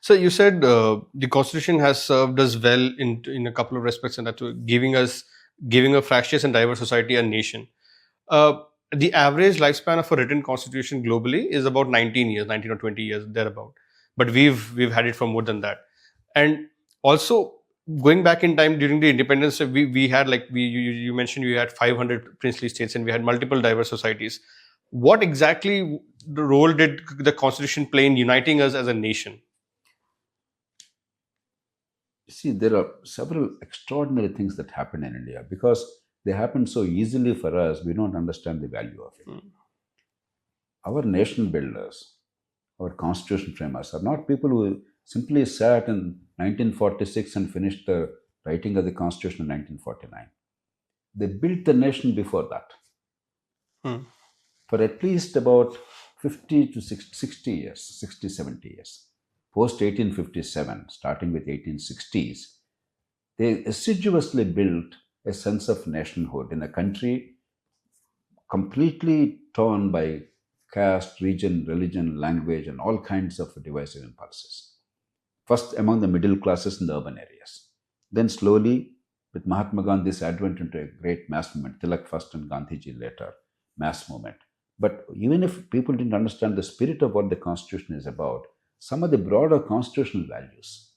So you said the constitution has served us well in a couple of respects, and that giving a fractious and diverse society a nation. Uh, the average lifespan of a written constitution globally is about 19 years, 19 or 20 years thereabout. But we've had it for more than that. And also going back in time during the independence, we had like you mentioned you had 500 princely states and we had multiple diverse societies. What exactly the role did the constitution play in uniting us as a nation? See, there are several extraordinary things that happen in India because they happen so easily for us, we don't understand the value of it. Mm. Our nation builders, our constitution framers are not people who simply sat in 1946 and finished the writing of the constitution in 1949. They built the nation before that Mm. for at least about 50 to 60 years, 60, 70 years. Post 1857, starting with 1860s, they assiduously built a sense of nationhood in a country completely torn by caste, region, religion, language, and all kinds of divisive impulses. First among the middle classes in the urban areas. Then slowly, with Mahatma Gandhi's advent into a great mass movement, Tilak first and Gandhiji later, mass movement. But even if people didn't understand the spirit of what the Constitution is about, some of the broader constitutional values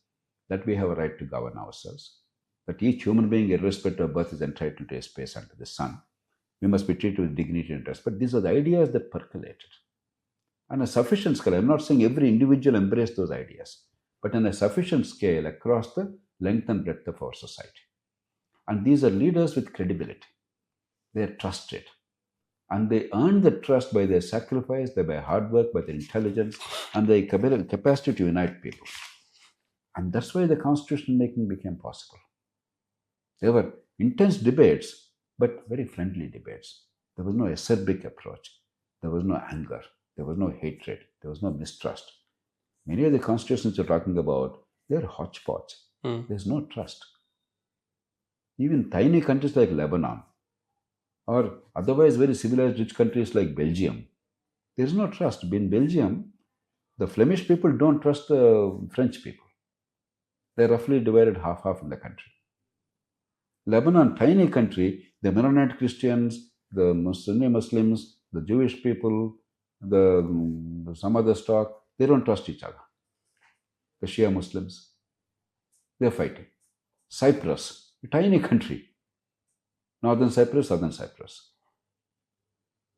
that we have a right to govern ourselves, that each human being, irrespective of birth, is entitled to a space under the sun. We must be treated with dignity and respect. These are the ideas that percolated. On a sufficient scale, I'm not saying every individual embraced those ideas, but on a sufficient scale across the length and breadth of our society. And these are leaders with credibility. They are trusted. And they earn the trust by their sacrifice, by their hard work, by their intelligence, and their capacity to unite people. And that's why the constitution making became possible. There were intense debates, but very friendly debates. There was no acerbic approach. There was no anger. There was no hatred. There was no mistrust. Many of the constitutions you're talking about, they're hodgepodge. Mm. There's no trust. Even tiny countries like Lebanon, or otherwise very civilized rich countries like Belgium, there's no trust. In Belgium, the Flemish people don't trust the French people. They're roughly divided half-half in the country. Lebanon, tiny country, the Mennonite Christians, the Sunni Muslims, the Jewish people, some other stock, they don't trust each other. The Shia Muslims, they're fighting. Cyprus, a tiny country, Northern Cyprus, Southern Cyprus.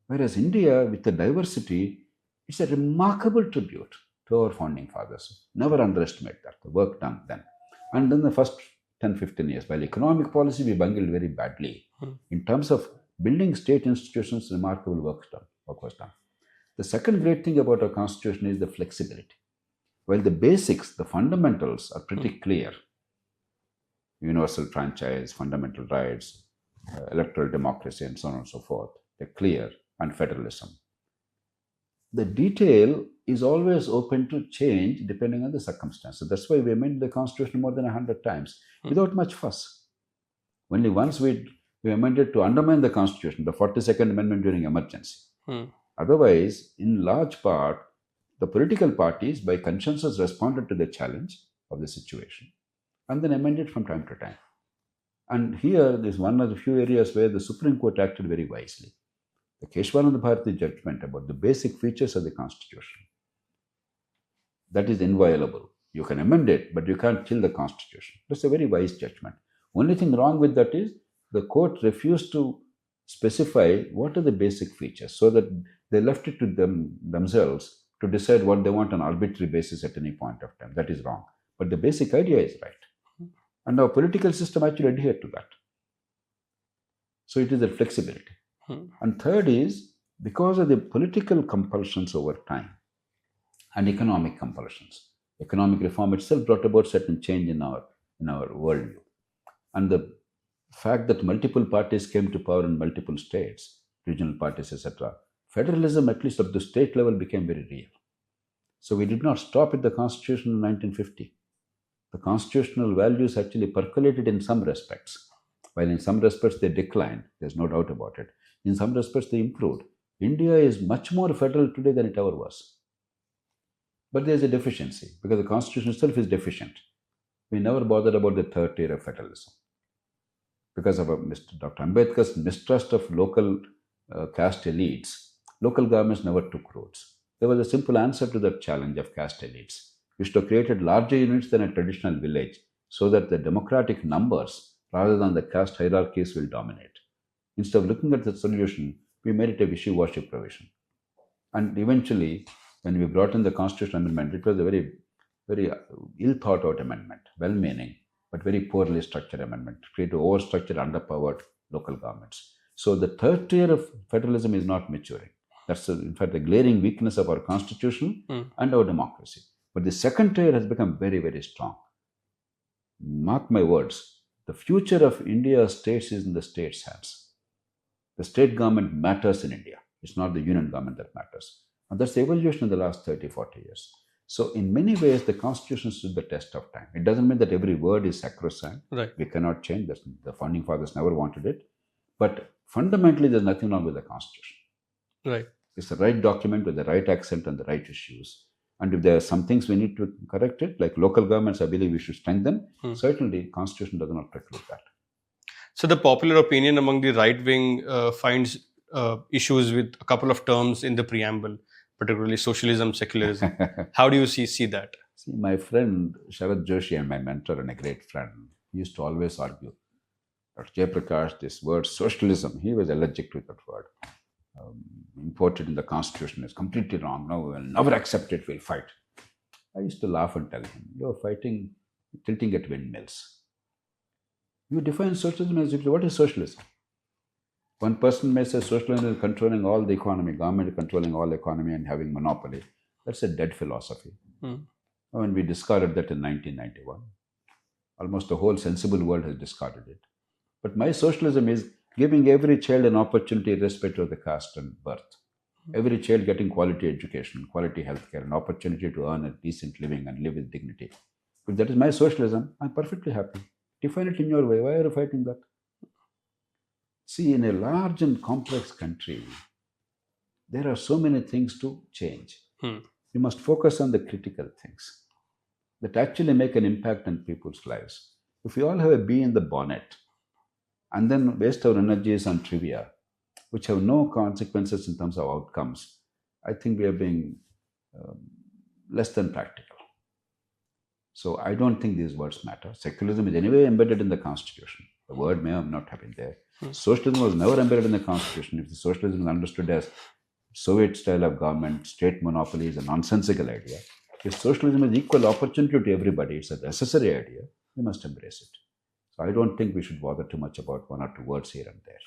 Whereas India, with the diversity, it's a remarkable tribute to our founding fathers. Never underestimate that, the work done then. And then the first 10, 15 years, while economic policy we bungled very badly. In terms of building state institutions, remarkable work was done. The second great thing about our constitution is the flexibility. While the basics, the fundamentals are pretty clear, universal franchise, fundamental rights, electoral democracy, and so on and so forth, they're clear, and federalism. The detail is always open to change depending on the circumstances. That's why we amended the constitution more than 100 times without much fuss. Only once we amended to undermine the constitution, the 42nd Amendment during emergency. Otherwise, in large part, the political parties by consensus responded to the challenge of the situation and then amended from time to time. And here is one of the few areas where the Supreme Court acted very wisely. The Keshwananda Bharati judgment about the basic features of the Constitution. That is inviolable. You can amend it, but you can't kill the Constitution. That's a very wise judgment. Only thing wrong with that is the court refused to specify what are the basic features, so that they left it to themselves to decide what they want on arbitrary basis at any point of time. That is wrong. But the basic idea is right. And our political system actually adhered to that. So it is a flexibility. And third is, because of the political compulsions over time and economic compulsions, economic reform itself brought about certain change in our worldview. And the fact that multiple parties came to power in multiple states, regional parties, etc., federalism, at least at the state level, became very real. So we did not stop at the Constitution in 1950. The constitutional values actually percolated in some respects. While in some respects they declined, there's no doubt about it. In some respects they improved. India is much more federal today than it ever was. But there's a deficiency because the constitution itself is deficient. We never bothered about the third tier of federalism because of Mr. Dr. Ambedkar's mistrust of local caste elites. Local governments never took roads. There was a simple answer to that challenge of caste elites. We should have created larger units than a traditional village so that the democratic numbers rather than the caste hierarchies will dominate. Instead of looking at the solution, we made it a wishy-washy provision. And eventually, when we brought in the constitutional amendment, it was a very ill thought out amendment, well meaning, but very poorly structured amendment to create overstructured, underpowered local governments. So the third tier of federalism is not maturing. That's, in fact, the glaring weakness of our constitution and our democracy. But the second tier has become very, very strong. Mark my words, the future of India's states is in the states' hands. The state government matters in India. It's not the union government that matters. And that's the evolution in the last 30, 40 years. So in many ways, the constitution stood the test of time. It doesn't mean that every word is sacrosanct. Right. We cannot change that. The founding fathers never wanted it. But fundamentally, there's nothing wrong with the constitution. Right. It's the right document with the right accent and the right issues. And if there are some things we need to correct it, like local governments, I believe we should strengthen. Certainly, constitution does not preclude that. So the popular opinion among the right wing finds issues with a couple of terms in the preamble, particularly socialism, secularism. How do you see that? See, my friend Sharad Joshi, and my mentor and a great friend, he used to always argue that Jayaprakash, this word socialism, he was allergic to that word. Imported in the constitution is completely wrong. No, we will never accept it, we'll fight. I used to laugh and tell him, you're fighting, tilting at windmills. You define socialism as what is socialism? One person may say socialism is controlling all the economy, government controlling all the economy and having monopoly. That's a dead philosophy. When we discarded that in 1991, almost the whole sensible world has discarded it. But my socialism is giving every child an opportunity irrespective of the caste and birth. Every child getting quality education, quality healthcare, an opportunity to earn a decent living and live with dignity. If that is my socialism, I'm perfectly happy. Define it in your way. Why are you fighting that? See, in a large and complex country, there are so many things to change. We must focus on the critical things that actually make an impact on people's lives. If we all have a bee in the bonnet and then waste our energies on trivia, which have no consequences in terms of outcomes, I think we are being less than practical. So I don't think these words matter. Secularism is anyway embedded in the constitution. The word may not have been there. Socialism was never embedded in the constitution. If the socialism is understood as Soviet style of government, state monopoly is a nonsensical idea. If socialism is equal opportunity to everybody, it's a necessary idea, we must embrace it. So I don't think we should bother too much about one or two words here and there.